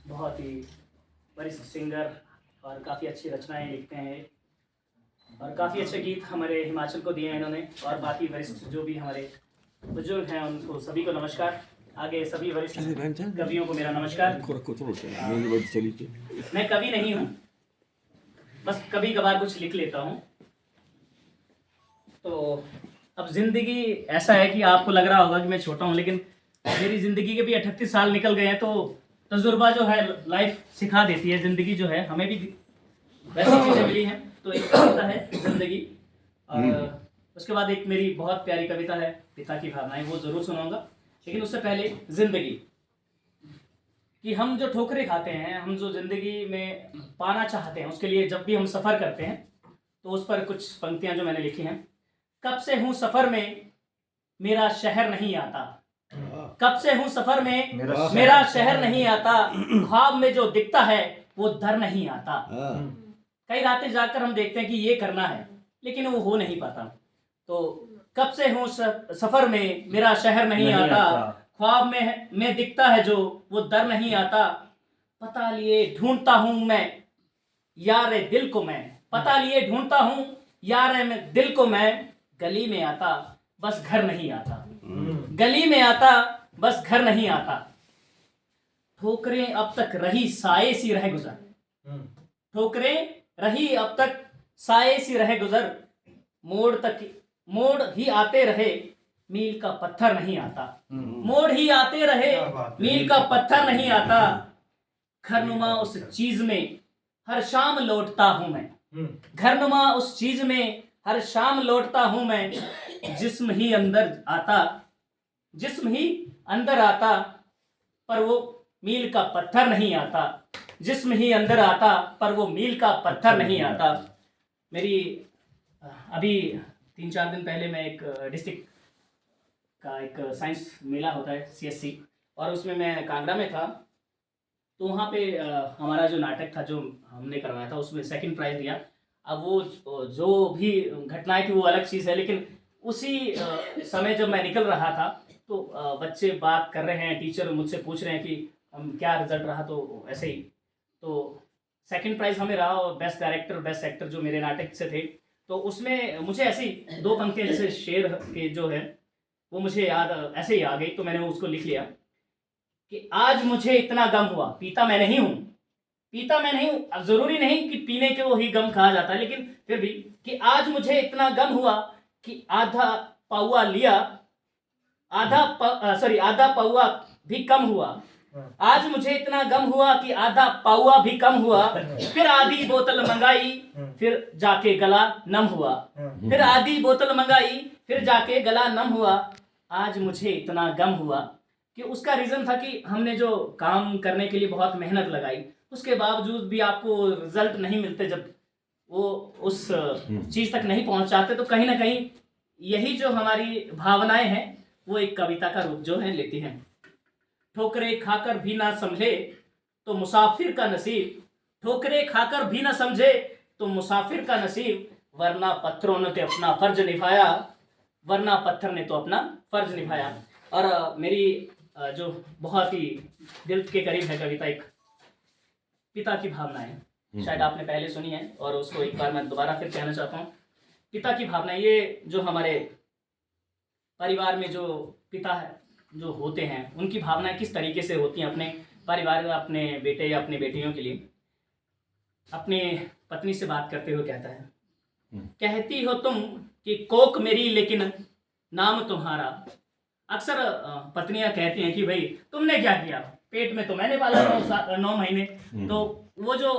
बहुत ही वरिष्ठ सिंगर और काफ़ी अच्छी रचनाएं लिखते हैं और काफ़ी अच्छे गीत हमारे हिमाचल को दिए हैं इन्होंने। और बाकी वरिष्ठ जो भी हमारे बुजुर्ग हैं उनको सभी को नमस्कार। आगे सभी वरिष्ठ कवियों को मेरा नमस्कार। मैं कवि नहीं हूँ, बस कभी कभार कुछ लिख लेता हूँ। तो अब ज़िंदगी ऐसा है कि आपको लग रहा होगा कि मैं छोटा हूँ, लेकिन मेरी ज़िंदगी के भी 38 साल निकल गए हैं। तो तजुर्बा जो है लाइफ सिखा देती है, ज़िंदगी जो है हमें भी वैसी चीज़ें मिली हैं। तो एक कविता है ज़िंदगी, और उसके बाद एक मेरी बहुत प्यारी कविता है पिता की भावनाएं, वो ज़रूर सुनाऊंगा। लेकिन उससे पहले ज़िंदगी कि हम जो ठोकरें खाते हैं, हम जो ज़िंदगी में पाना चाहते हैं, उसके लिए जब भी हम सफ़र करते हैं तो उस पर कुछ पंक्तियां जो मैंने लिखी हैं। कब से हूँ सफ़र में मेरा शहर नहीं आता, कब से हूँ सफ़र में मेरा शहर नहीं आता, ख्वाब में जो दिखता है वो दर नहीं आता। कई रातें जाकर हम देखते हैं कि ये करना है, लेकिन वो हो नहीं पाता। तो कब से हूँ सफ़र में मेरा शहर नहीं आता, ख्वाब में दिखता है जो वो दर नहीं आता। पता लिए ढूंढता हूँ मैं यार दिल को मैं, पता लिए ढूंढता हूँ यार दिल को मैं, गली में आता बस घर नहीं आता, गली में आता बस घर नहीं आता। ठोकरें अब तक रही साए सी रह गुजर, ठोकरें रही अब तक साए सी रह गुजर, मोड़ ही आते रहे मील का पत्थर नहीं आता, मोड़ ही आते रहे मील का पत्थर नहीं आता। घरनुमा उस चीज में हर शाम लौटता हूं मैं, घरनुमा उस चीज में हर शाम लौटता हूं मैं, जिस्म ही अंदर आता, जिस्म ही अंदर आता, पर वो मील का पत्थर नहीं आता, जिस्म ही अंदर आता पर वो मील का पत्थर नहीं आता। मेरी अभी 3-4 दिन पहले मैं एक डिस्ट्रिक्ट का एक साइंस मेला होता है CSC, और उसमें मैं कांगड़ा में था। तो वहाँ पे हमारा जो नाटक था जो हमने करवाया था उसमें सेकंड प्राइज़ दिया। अब वो जो भी घटनाएं थी वो अलग चीज़ है, लेकिन उसी समय जब मैं निकल रहा था तो बच्चे बात कर रहे हैं, टीचर मुझसे पूछ रहे हैं कि क्या रिजल्ट रहा, तो ऐसे ही तो सेकंड प्राइज़ हमें रहा, और बेस्ट डायरेक्टर बेस्ट एक्टर जो मेरे नाटक से थे। तो उसमें मुझे ऐसी 2 पंक्तियाँ जैसे शेर के जो है वो मुझे याद ऐसे ही आ गई, तो मैंने उसको लिख लिया कि आज मुझे इतना गम हुआ, पीता मैं नहीं हूँ, पीता मैं नहीं हूँ। अब ज़रूरी नहीं कि पीने के वो ही गम कहा जाता है, लेकिन फिर भी कि आज मुझे इतना गम हुआ कि आधा पौआ लिया, आधा पौआ भी कम हुआ। आज मुझे इतना गम हुआ कि आधा पौआ भी कम हुआ, फिर आधी बोतल मंगाई फिर जाके गला नम हुआ, फिर आधी बोतल मंगाई फिर जाके गला नम हुआ। आज मुझे इतना गम हुआ कि उसका रीज़न था कि हमने जो काम करने के लिए बहुत मेहनत लगाई, उसके बावजूद भी आपको रिजल्ट नहीं मिलते, जब वो उस चीज़ तक नहीं पहुंचाते, तो कहीं ना कहीं यही जो हमारी भावनाएं हैं वो एक कविता का रूप जो है लेती हैं। ठोकरें खाकर भी ना समझे तो मुसाफिर का नसीब, ठोकरें खाकर भी ना समझे तो मुसाफिर का नसीब, वरना पत्थरों ने तो अपना फर्ज निभाया, वरना पत्थर ने तो अपना फर्ज निभाया। और मेरी जो बहुत ही दिल के करीब है कविता, एक पिता की भावनाएं, शायद आपने पहले सुनी है और उसको एक बार मैं दोबारा फिर कहना चाहता हूँ। पिता की भावनाएं, ये जो हमारे परिवार में जो पिता है जो होते हैं उनकी भावनाएं किस तरीके से होती हैं अपने परिवार में, अपने बेटे या अपनी बेटियों के लिए। अपने पत्नी से बात करते हुए कहता है, कहती हो तुम कि कोक मेरी लेकिन नाम तुम्हारा। अक्सर पत्नियां कहती हैं कि भाई तुमने क्या किया, पेट में तो मैंने पाला 9 महीने। तो वो जो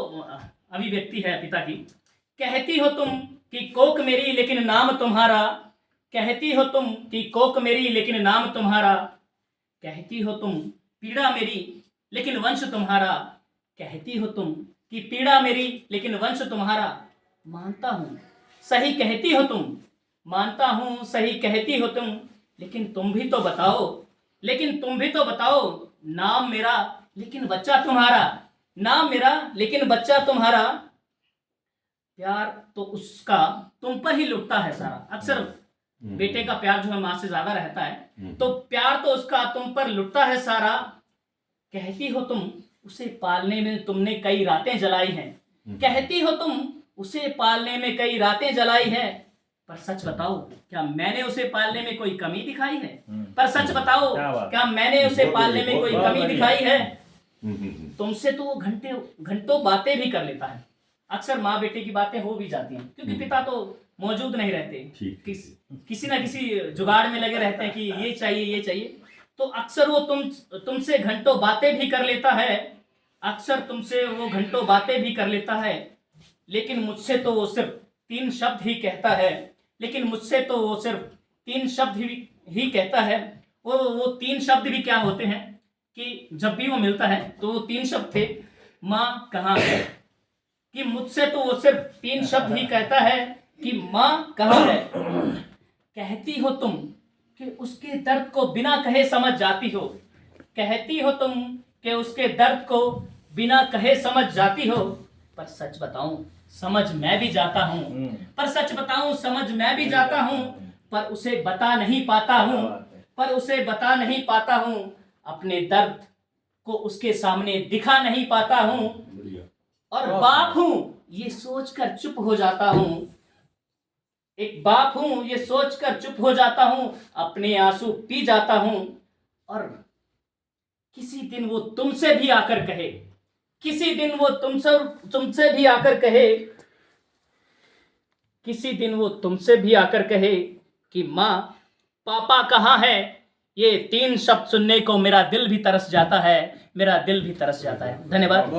अभिव्यक्ति है पिता की, कहती हो तुम कि कोक मेरी लेकिन नाम तुम्हारा, कहती हो तुम कि कोक मेरी लेकिन नाम तुम्हारा, कहती हो तुम पीड़ा मेरी लेकिन वंश तुम्हारा, कहती हो तुम कि पीड़ा मेरी लेकिन वंश तुम्हारा। मानता हूँ सही कहती हो तुम, मानता हूँ सही कहती हो तुम, लेकिन तुम भी तो बताओ, लेकिन तुम भी तो बताओ, नाम मेरा लेकिन बच्चा तुम्हारा, नाम मेरा लेकिन बच्चा तुम्हारा। प्यार तो उसका तुम पर ही लुटता है सारा। अक्सर बेटे का प्यार जो है माँ से ज्यादा रहता है, तो प्यार तो उसका तुम पर लुटता है सारा। कहती हो तुम उसे पालने में तुमने कई रातें जलाई हैं। कहती हो तुम उसे पालने में कई रातें जलाई हैं, पर सच बताओ क्या मैंने उसे पालने में कोई कमी दिखाई है? पर सच बताओ क्या मैंने उसे पालने में कोई कमी दिखाई है? तुमसे तो वो घंटों बातें भी कर लेता है। अक्सर माँ बेटे की बातें हो भी जाती हैं, क्योंकि पिता तो मौजूद नहीं रहते, किसी ना किसी जुगाड़ में लगे रहते हैं कि ये चाहिए ये चाहिए। तो अक्सर वो तुमसे घंटों बातें भी कर लेता है, अक्सर तुमसे वो घंटों बातें भी कर लेता है, लेकिन मुझसे तो वो सिर्फ 3 शब्द ही कहता है। लेकिन मुझसे तो वो सिर्फ 3 शब्द ही कहता है। वो 3 शब्द भी क्या होते हैं कि जब भी वो मिलता है तो वो 3 शब्द थे, माँ कहाँ है। कि मुझसे तो वो सिर्फ 3 शब्द ही कहता है कि माँ कहाँ है। कहती हो तुम कि उसके दर्द को बिना कहे समझ जाती हो। कहती हो तुम कि उसके दर्द को बिना कहे समझ जाती हो, पर सच बताऊं समझ मैं भी जाता हूं। पर सच बताऊं समझ मैं भी जाता हूं, पर उसे बता नहीं पाता हूं। पर उसे बता नहीं पाता हूं, अपने दर्द को उसके सामने दिखा नहीं पाता हूं। और बाप हूं ये सोचकर चुप हो जाता हूं। एक बाप हूं ये सोचकर चुप हो जाता हूं, अपने आंसू पी जाता हूं। और किसी दिन वो तुमसे भी आकर कहे, किसी दिन वो तुमसे भी आकर कहे, किसी दिन वो तुमसे भी आकर कहे कि माँ पापा कहाँ है। ये 3 शब्द सुनने को मेरा दिल भी तरस जाता है, मेरा दिल भी तरस जाता है। धन्यवाद।